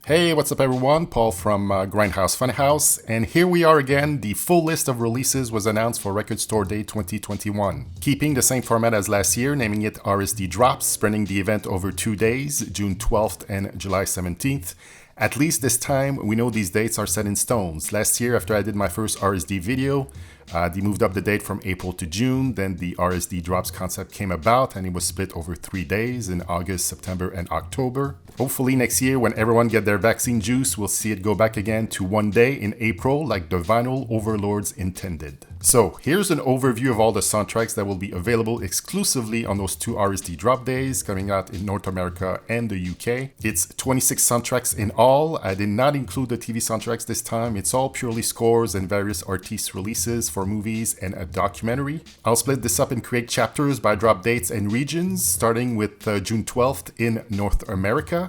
Hey, what's up everyone? Paul from Grindhouse Funhouse, and here we are again. The full list of releases was announced for Record Store Day 2021. Keeping the same format as last year, naming it RSD Drops, spreading the event over 2 days, June 12th and July 17th. At least this time, we know these dates are set in stones. Last year, after I did my first RSD video, they moved up the date from April to June. Then the RSD Drops concept came about and it was split over 3 days in August, September, and October. Hopefully next year, when everyone get their vaccine juice, we'll see it go back again to 1 day in April like the vinyl overlords intended. So here's an overview of all the soundtracks that will be available exclusively on those 2 RSD drop days coming out in North America and the UK. It's 26 soundtracks in all. I did not include the TV soundtracks this time. It's all purely scores and various artist releases for movies and a documentary. I'll split this up and create chapters by drop dates and regions, starting with June 12th in North America.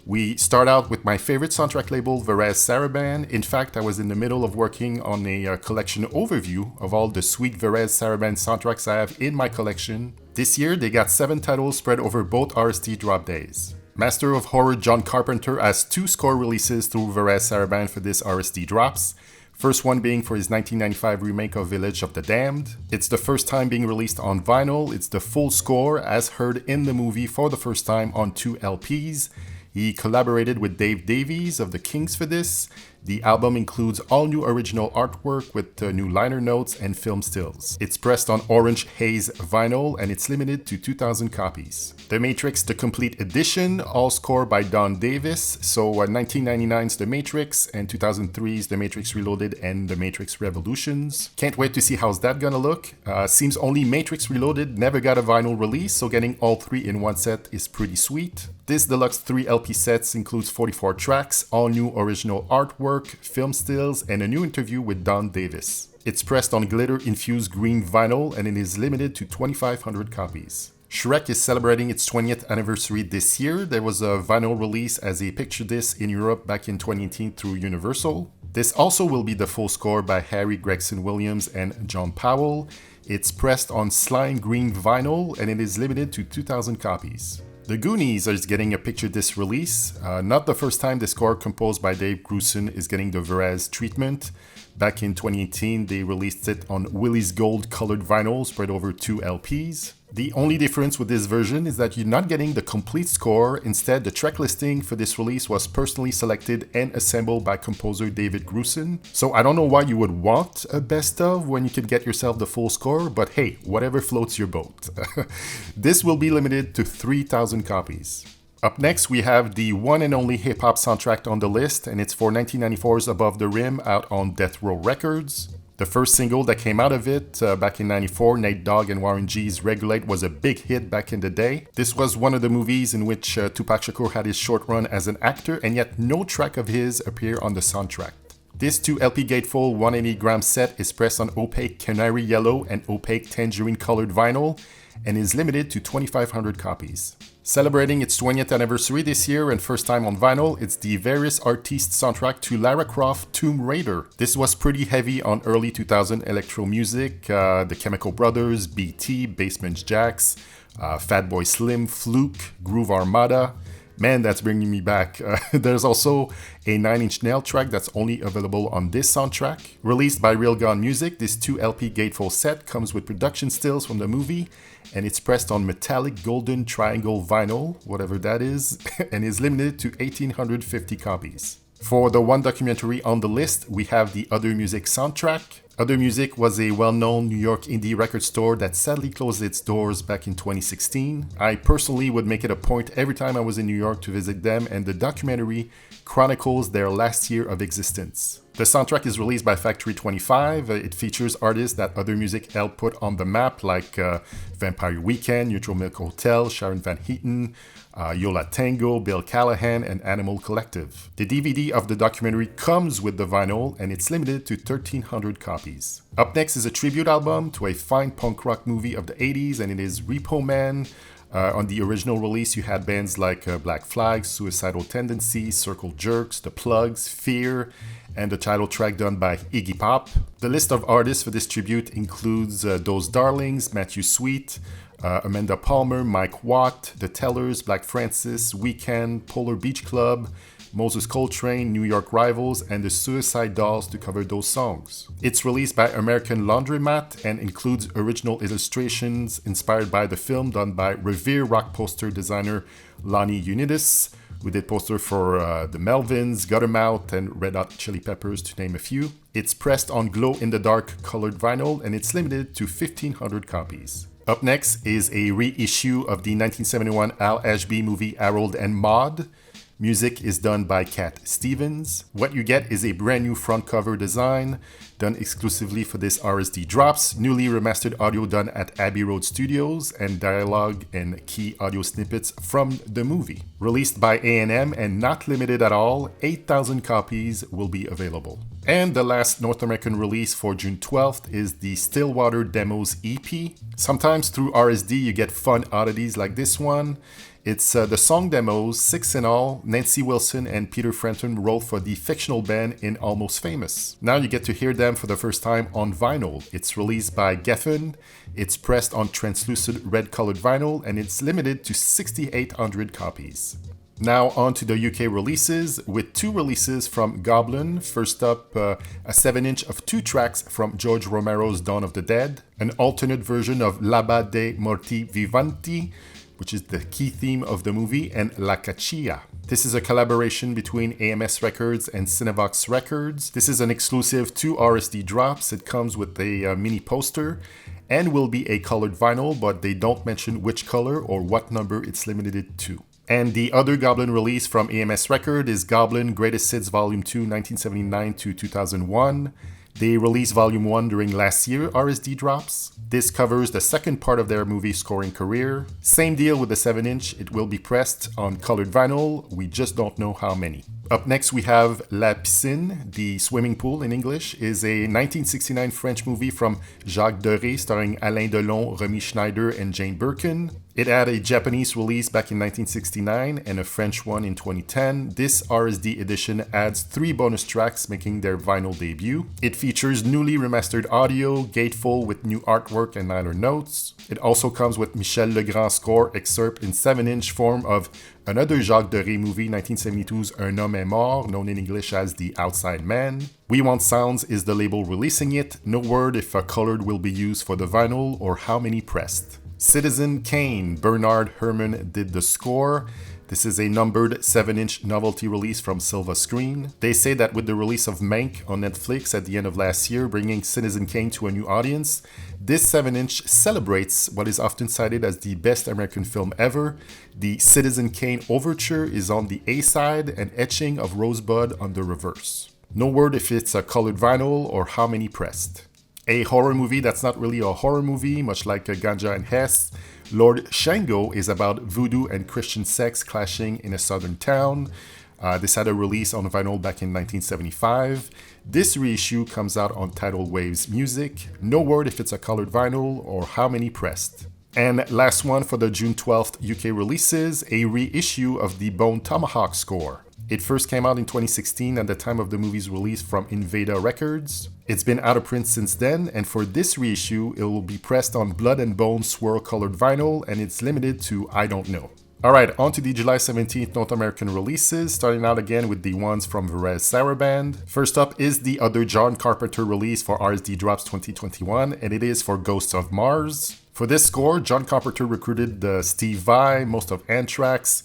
We start out with my favorite soundtrack label, Varèse Sarabande. In fact, I was in the middle of working on a collection overview of all the sweet Varèse Sarabande soundtracks I have in my collection. This year, they got 7 titles spread over both RSD drop days. Master of Horror John Carpenter has 2 score releases through Varèse Sarabande for this RSD Drops. First one being for his 1995 remake of Village of the Damned. It's the first time being released on vinyl. It's the full score as heard in the movie for the first time on 2 LPs. He collaborated with Dave Davies of the Kings for this. The album includes all new original artwork with new liner notes and film stills. It's pressed on Orange Haze vinyl and it's limited to 2,000 copies. The Matrix The Complete Edition, all score by Don Davis. So 1999's The Matrix and 2003's The Matrix Reloaded and The Matrix Revolutions. Can't wait to see how's that gonna look. Seems only Matrix Reloaded never got a vinyl release, so getting all 3 in one set is pretty sweet. This deluxe 3 LP sets includes 44 tracks, all new original artwork, film stills, and a new interview with Don Davis. It's pressed on glitter-infused green vinyl and it is limited to 2,500 copies. Shrek is celebrating its 20th anniversary this year. There was a vinyl release as a picture disc in Europe back in 2018 through Universal. This also will be the full score by Harry Gregson Williams and John Powell. It's pressed on slime green vinyl and it is limited to 2,000 copies. The Goonies is getting a picture disc release. Not the first time the score composed by Dave Grusin is getting the Varèse treatment. Back in 2018, they released it on Willie's Gold colored vinyl spread over 2 LPs. The only difference with this version is that you're not getting the complete score. Instead, the track listing for this release was personally selected and assembled by composer David Grusin. So I don't know why you would want a best of when you could get yourself the full score, but hey, whatever floats your boat. This will be limited to 3,000 copies. Up next, we have the one and only hip-hop soundtrack on the list, and it's for 1994's Above the Rim out on Death Row Records. The first single that came out of it back in 94, Nate Dogg and Warren G's Regulate, was a big hit back in the day. This was one of the movies in which Tupac Shakur had his short run as an actor, and yet no track of his appear on the soundtrack. This 2 LP gatefold 180-gram set is pressed on opaque canary yellow and opaque tangerine colored vinyl and is limited to 2,500 copies. Celebrating its 20th anniversary this year and first time on vinyl, it's the Various Artistes soundtrack to Lara Croft Tomb Raider. This was pretty heavy on early 2000 electro music, the Chemical Brothers, BT, Basement Jaxx, Fatboy Slim, Fluke, Groove Armada. Man, that's bringing me back. There's also a 9 Inch Nail track that's only available on this soundtrack. Released by Real Gun Music, this 2 LP gatefold set comes with production stills from the movie, and it's pressed on metallic golden triangle vinyl, whatever that is, and is limited to 1,850 copies. For the one documentary on the list, we have the Other Music soundtrack. Other Music was a well-known New York indie record store that sadly closed its doors back in 2016. I personally would make it a point every time I was in New York to visit them, and the documentary chronicles their last year of existence. The soundtrack is released by Factory 25. It features artists that Other Music helped put on the map, like Vampire Weekend, Neutral Milk Hotel, Sharon Van Eaton, Yola Tango, Bill Callahan, and Animal Collective. The DVD of the documentary comes with the vinyl, and it's limited to 1,300 copies. Up next is a tribute album to a fine punk rock movie of the 80s, and it is Repo Man. On the original release, you had bands like Black Flag, Suicidal Tendencies, Circle Jerks, The Plugs, Fear, and the title track done by Iggy Pop. The list of artists for this tribute includes Those Darlings, Matthew Sweet, Amanda Palmer, Mike Watt, The Tellers, Black Francis, Weekend, Polar Beach Club, Moses Coltrane, New York Rivals, and the Suicide Dolls to cover those songs. It's released by American Laundromat and includes original illustrations inspired by the film done by revered rock poster designer Lonnie Unitas, who did poster for the Melvins, Guttermouth, and Red Hot Chili Peppers, to name a few. It's pressed on glow-in-the-dark colored vinyl, and it's limited to 1,500 copies. Up next is a reissue of the 1971 Al Ashby movie Harold and Maude. Music is done by Cat Stevens. What you get is a brand new front cover design done exclusively for this RSD Drops, newly remastered audio done at Abbey Road Studios, and dialogue and key audio snippets from the movie. Released by A&M and not limited at all, 8,000 copies will be available. And the last North American release for June 12th is the Stillwater Demos EP. Sometimes through RSD you get fun oddities like this one. It's the song demos, 6 in all. Nancy Wilson and Peter Frampton wrote for the fictional band in Almost Famous. Now you get to hear them for the first time on vinyl. It's released by Geffen, it's pressed on translucent red colored vinyl, and it's limited to 6,800 copies. Now on to the UK releases, with 2 releases from Goblin. First up, a 7-inch of 2 tracks from George Romero's Dawn of the Dead, an alternate version of L'Abba dei Morti Vivanti, which is the key theme of the movie, and La Caccia. This is a collaboration between AMS Records and Cinevox Records. This is an exclusive to RSD Drops. It comes with a mini poster and will be a colored vinyl, but they don't mention which color or what number it's limited to. And the other Goblin release from AMS Records is Goblin Greatest Hits Volume 2, 1979 to 2001. They released Volume 1 during last year RSD Drops. This covers the second part of their movie scoring career. Same deal with the 7-inch, it will be pressed on colored vinyl, we just don't know how many. Up next we have La Piscine, the swimming pool in English, is a 1969 French movie from Jacques Doré starring Alain Delon, Romy Schneider, and Jane Birkin. It had a Japanese release back in 1969 and a French one in 2010. This RSD edition adds 3 bonus tracks making their vinyl debut. It features newly remastered audio, gatefold with new artwork and liner notes. It also comes with Michel Legrand's score excerpt in 7-inch form of another Jacques Doré movie, 1972's Un homme est mort, known in English as The Outside Man. Wewantsounds is the label releasing it. No word if a colored will be used for the vinyl or how many pressed. Citizen Kane, Bernard Herrmann did the score. This is a numbered 7-inch novelty release from Silva Screen. They say that with the release of Mank on Netflix at the end of last year, bringing Citizen Kane to a new audience, this 7-inch celebrates what is often cited as the best American film ever. The Citizen Kane Overture is on the A side, and etching of Rosebud on the reverse. No word if it's a colored vinyl or how many pressed. A horror movie that's not really a horror movie, much like Ganja and Hess. Lord Shango is about voodoo and Christian sects clashing in a southern town. This had a release on vinyl back in 1975. This reissue comes out on Tidal Waves Music. No word if it's a colored vinyl or how many pressed. And last one for the June 12th UK releases, a reissue of the Bone Tomahawk score. It first came out in 2016 at the time of the movie's release from Invada Records. It's been out of print since then, and for this reissue, it will be pressed on Blood and Bone swirl colored vinyl, and it's limited to I Don't Know. Alright, on to the July 17th North American releases, starting out again with the ones from Varèse Sarabande. First up is the other John Carpenter release for RSD Drops 2021, and it is for Ghosts of Mars. For this score, John Carpenter recruited Steve Vai, most of Anthrax,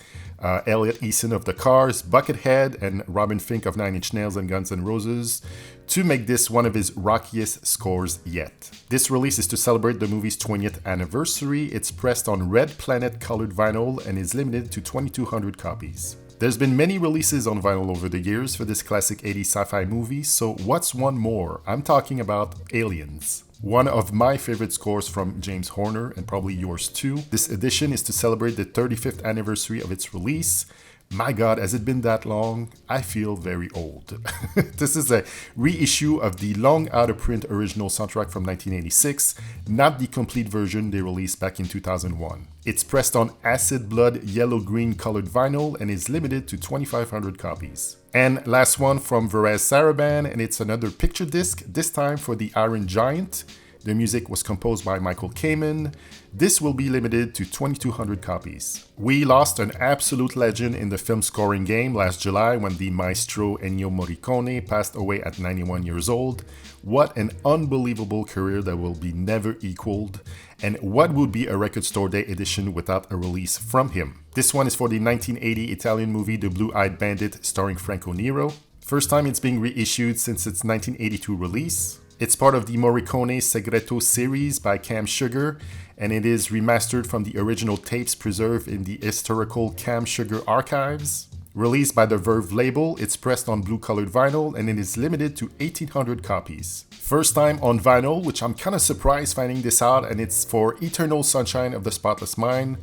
Elliot Eason of The Cars, Buckethead, and Robin Fink of Nine Inch Nails and Guns N' Roses to make this one of his rockiest scores yet. This release is to celebrate the movie's 20th anniversary. It's pressed on Red Planet colored vinyl and is limited to 2,200 copies. There's been many releases on vinyl over the years for this classic 80s sci-fi movie, so what's one more? I'm talking about Aliens. One of my favorite scores from James Horner, and probably yours too. This edition is to celebrate the 35th anniversary of its release. My God, has it been that long? I feel very old. This is a reissue of the long out-of-print original soundtrack from 1986, not the complete version they released back in 2001. It's pressed on acid blood yellow-green colored vinyl and is limited to 2,500 copies. And last one from Varèse Sarabande, and it's another picture disc, this time for the Iron Giant. The music was composed by Michael Kamen. This will be limited to 2,200 copies. We lost an absolute legend in the film scoring game last July when the maestro Ennio Morricone passed away at 91 years old. What an unbelievable career that will be never equaled. And what would be a Record Store Day edition without a release from him? This one is for the 1980 Italian movie The Blue-Eyed Bandit starring Franco Nero. First time it's being reissued since its 1982 release. It's part of the Morricone Segreto series by Cam Sugar, and it is remastered from the original tapes preserved in the historical Cam Sugar archives. Released by the Verve label, it's pressed on blue-colored vinyl, and it is limited to 1,800 copies. First time on vinyl, which I'm kinda surprised finding this out, and it's for Eternal Sunshine of the Spotless Mind,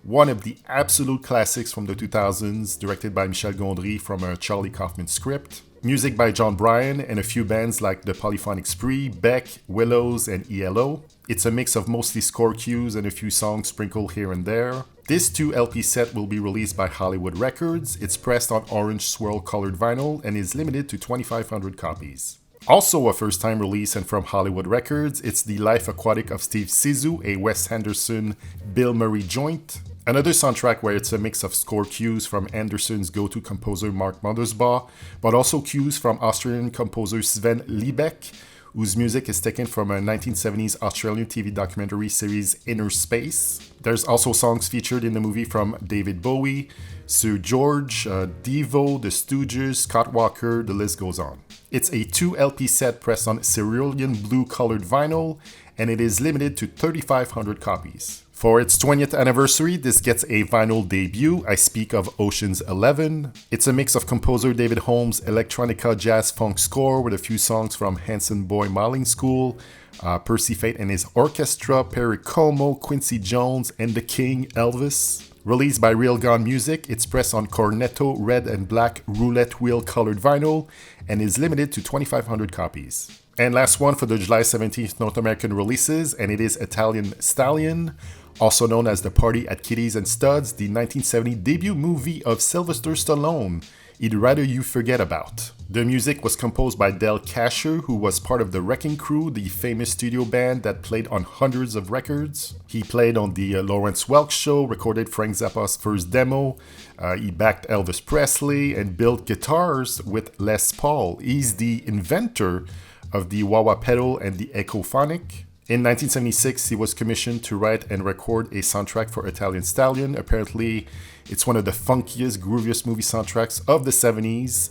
one of the absolute classics from the 2000s, directed by Michel Gondry from a Charlie Kaufman script. Music by John Bryan and a few bands like The Polyphonic Spree, Beck, Willows, and ELO. It's a mix of mostly score cues and a few songs sprinkled here and there. This 2 LP set will be released by Hollywood Records. It's pressed on orange swirl colored vinyl and is limited to 2,500 copies. Also a first-time release and from Hollywood Records, it's The Life Aquatic of Steve Zissou, a Wes Anderson, Bill Murray joint. Another soundtrack where it's a mix of score cues from Anderson's go-to composer Mark Mothersbaugh, but also cues from Austrian composer Sven Liebeck, whose music is taken from a 1970s Australian TV documentary series Inner Space. There's also songs featured in the movie from David Bowie, Sir George, Devo, The Stooges, Scott Walker, the list goes on. It's a 2 LP set pressed on cerulean blue colored vinyl, and it is limited to 3,500 copies. For its 20th anniversary, this gets a vinyl debut. I speak of Ocean's 11. It's a mix of composer David Holmes' electronica jazz funk score with a few songs from Hanson Boy Modeling School, Percy Fate and his orchestra, Perry Como, Quincy Jones, and the King Elvis. Released by Real Gone Music, it's pressed on Cornetto red and black roulette wheel colored vinyl and is limited to 2,500 copies. And last one for the July 17th North American releases, and it is Italian Stallion, also known as The Party at Kitties and Studs, the 1970 debut movie of Sylvester Stallone, He'd Rather You Forget About. The music was composed by Del Casher, who was part of the Wrecking Crew, the famous studio band that played on hundreds of records. He played on the Lawrence Welk Show, recorded Frank Zappa's first demo. He backed Elvis Presley and built guitars with Les Paul. He's the inventor of the wah-wah pedal and the Echophonic. In 1976, he was commissioned to write and record a soundtrack for Italian Stallion. Apparently, it's one of the funkiest, grooviest movie soundtracks of the 70s.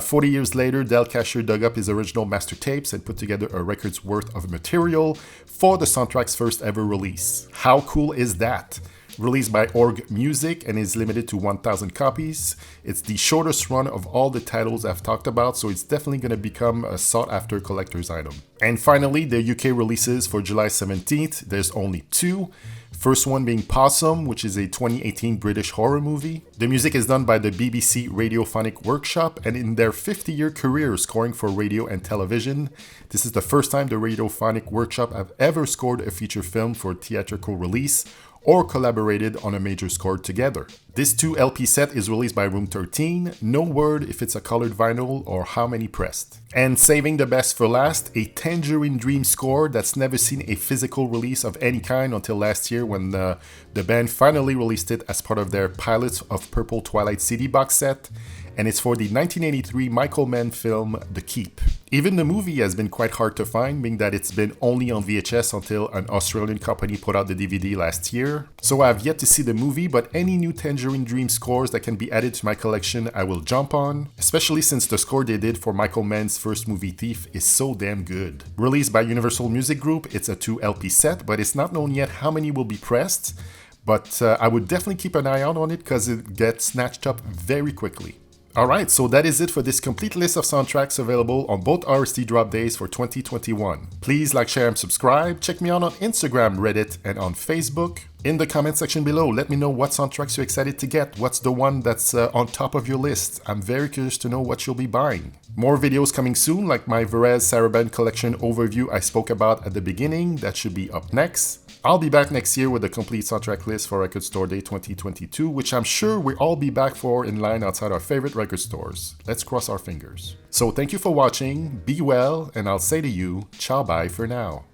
40 years later, Del Casher dug up his original master tapes and put together a record's worth of material for the soundtrack's first ever release. How cool is that? Released by Org Music and is limited to 1,000 copies. It's the shortest run of all the titles I've talked about, so it's definitely going to become a sought-after collector's item. And finally, the UK releases for July 17th. There's only 2. First one being Possum, which is a 2018 British horror movie. The music is done by the BBC Radiophonic Workshop, and in their 50-year career scoring for radio and television, this is the first time the Radiophonic Workshop have ever scored a feature film for theatrical release or collaborated on a major score together. This 2 LP set is released by Room 13, no word if it's a colored vinyl or how many pressed. And saving the best for last, a Tangerine Dream score that's never seen a physical release of any kind until last year when the band finally released it as part of their Pilots of Purple Twilight CD box set, and it's for the 1983 Michael Mann film The Keep. Even the movie has been quite hard to find, being that it's been only on VHS until an Australian company put out the DVD last year. So I have yet to see the movie, but any new Tangerine Dream scores that can be added to my collection I will jump on, especially since the score they did for Michael Mann's first movie Thief is so damn good. Released by Universal Music Group, it's a 2 LP set, but it's not known yet how many will be pressed, but I would definitely keep an eye out on it because it gets snatched up very quickly. Alright, so that is it for this complete list of soundtracks available on both RSD Drop Days for 2021. Please like, share, and subscribe. Check me out on Instagram, Reddit, and on Facebook. In the comment section below, let me know what soundtracks you're excited to get. What's the one that's on top of your list? I'm very curious to know what you'll be buying. More videos coming soon, like my Varèse Sarabande collection overview I spoke about at the beginning. That should be up next. I'll be back next year with a complete soundtrack list for Record Store Day 2022, which I'm sure we'll all be back for in line outside our favorite record stores. Let's cross our fingers. So thank you for watching, be well, and I'll say to you, ciao bye for now.